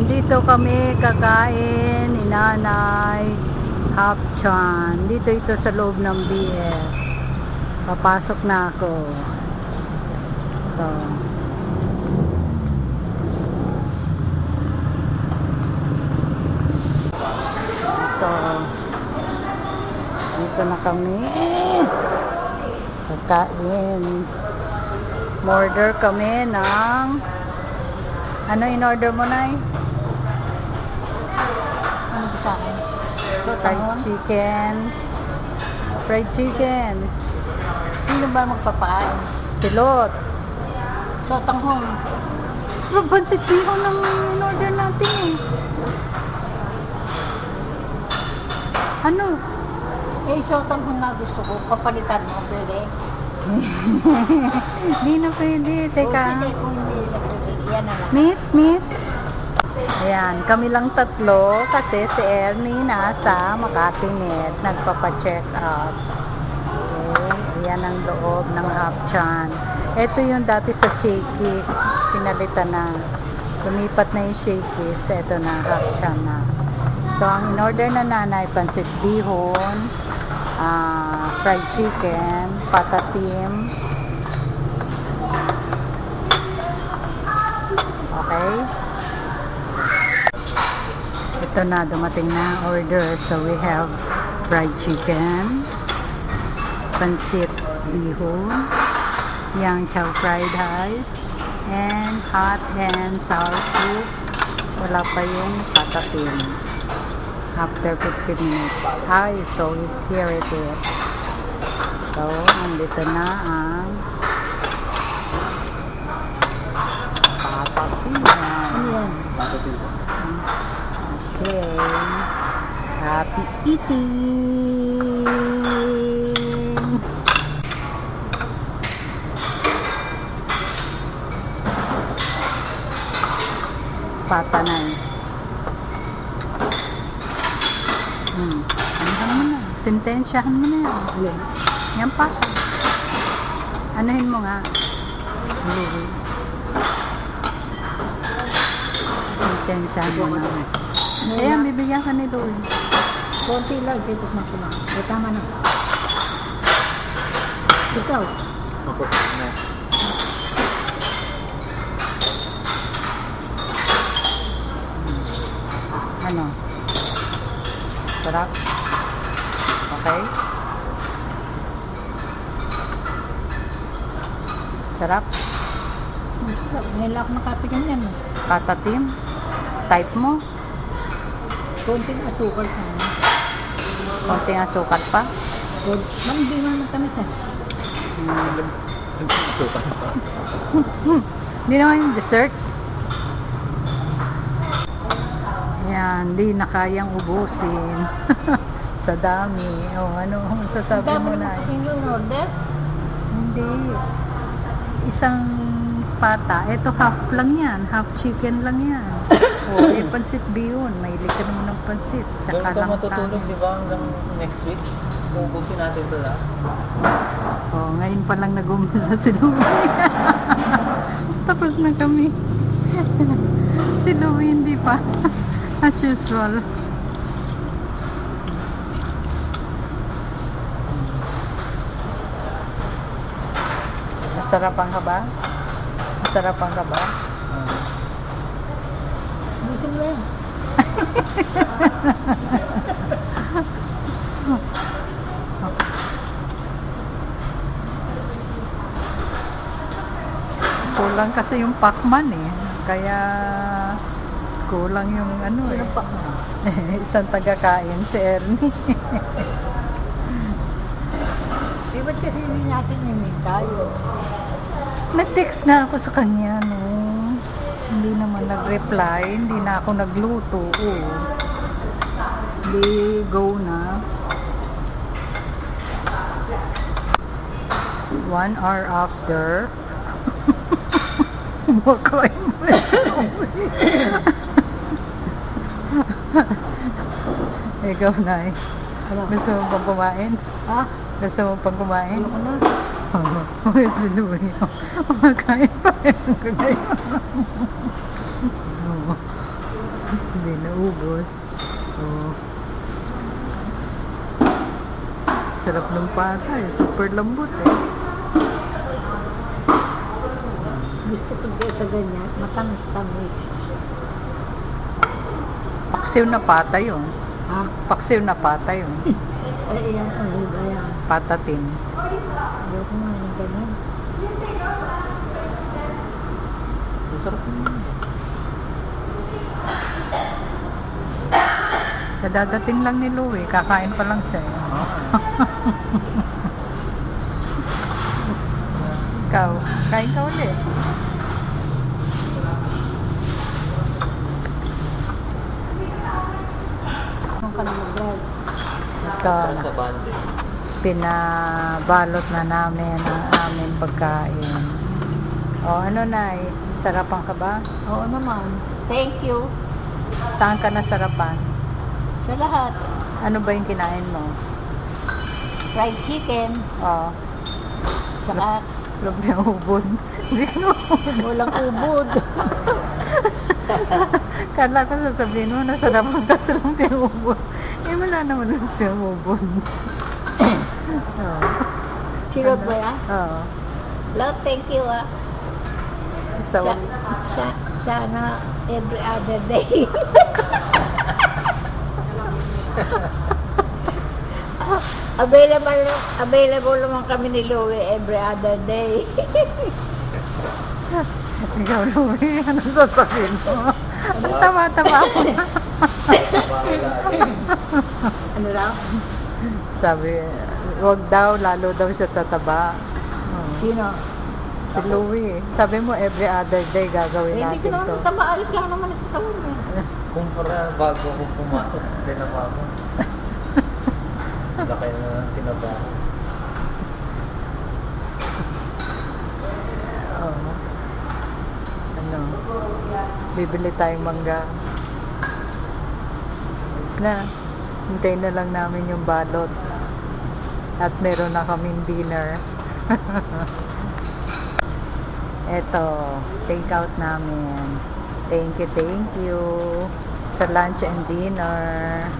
Dito kami kakain ni Nanay Hapchan. Dito ito sa loob ng BF. Papasok na ako. Ito. Ito. Dito na kami. Kakain. Order kami ng ano in-order mo, Nay? Ano ba sa akin? So, Fried chicken. Fried chicken. Sino ba magpapakain? Silot. So, tanghong. Pansit bihon ng in-order natin eh. Ano? So, tanghong na gusto ko. Papalitan mo, pwede? Hindi na pwede. Teka. O, sige, kung hindi na pwede. Yan na lang. Miss. Ayan, kami lang tatlo kasi si Ernie nasa Makati Med. Nagpapa-check out. Okay. Ayan ang loob ng Hapchan. Ito yung dati sa Shakey's. Pinalitan na. Lumipat na yung Shakey's. Ito na, Hapchan na. So, ang in-order na nanay, pansit bihon, fried chicken, patatim. Okay. Ito na, dumating na order. So, we have fried chicken, pansit bihon, yang chow fried rice, and hot and sour soup. Wala pa yung patatim. After 15 minutes. So here it is. So, nandito na ang patatim. Ano yan? Okay. Happy eating! Patanay. Anuhan mo na. Sentensyahan mo na yan. Ayan. Yan pa. Anuhin mo nga. Sentensyahan mo na. Ayan, bibigyan ka ni Louie. Konti lang, tapos makulang. Tama na. Ikaw. Ano? Sarap? Okay? Sarap? Ngayon lang ako nakapigan yan. Patatim? Type mo? Konting asukal sana. Konting asukal pa? Hindi mo naman tamis eh. Hindi naman yung dessert. Yan, hindi na kayang ubusin. Sa dami. O, ano ang sasabi mo na? Yung order? Hindi. Isang pata. Ito half lang yan. Half chicken lang yan. O, pansit bihon. Mahilig ka naman ng pansit. Tsaka Doon ka lang matutulog, di ba? Hanggang next week. Ubusin natin ito lang. O, ngayon pa lang nag-umisa si Louie. Tapos na kami. Si Louie hindi pa. As usual. Masarapan ka ba? Masarapan ka ba? Gusto mo yan. Kulang kasi yung Pacman eh. Kaya kulang yung ano eh. Anong Pacman? Isang tagakain si Ernie. Ba't kasi hindi natin ninin tayo? Nag-text na ako sa kanya no. Hindi naman nag-reply. Hindi na ako nagluto. Oh. Hindi go na. 1 hour after. Makain mo sa ikaw na eh. Gusto mo pang kumain? Ha? Gusto mo pang kumain? Ayoko na. Oh, si Louie. Kumakain pa rin ngayon. Hindi naubos. Oh. Sarap ng pata eh. Super lambot eh. Gusto ko dyan sa ganyan, matamis-tamis. Paksiw na pata yun. Ha? Paksiw na pata yun. Ay, yan, ano ba yan? Patatin. Ayoko nga ng ganyan. Masarap naman. Kadadating lang ni Louie. Kakain pa lang siya. Eh. Ikaw, kain ka ulit. Kung ka na mag-drive. Ito, Para sa bande. pinabalot na namin ang aming pagkain. O, ano na eh? Sarapan ka ba? Oo naman. Thank you. Saan ka nasarapan? Sa lahat. Ano ba yung kinain mo? Fried chicken. O, Tsaka lumpiang ubod. Hindi ko walang ubod. Kala ko sasabihin mo, nasarapan ka sa lumpiang ubod. Eh, wala naman lumpiang ubod. Oo. Silot ba yan? Oo. Love, thank you ah. So, Sana every other day. available naman kami ni Louie every other day. ikaw, Louie, ano sasabihin mo? Tama-tama ako na. Ano raw? Sabi, wag daw, lalo daw siya tataba. Sino? Si Louie. Sabi mo, every other day gagawin Hindi ko natin naman to. tama. Ayos lang naman ito tawin eh. Kung para bago ako pumasok, tinaba ako. Laki na ng tinaba ako. Oo. Ano? Bibili tayong mangga. Ayos na. Hintayin na lang namin yung balot. At meron na kaming dinner. Eto, take out namin. Thank you sa lunch and dinner.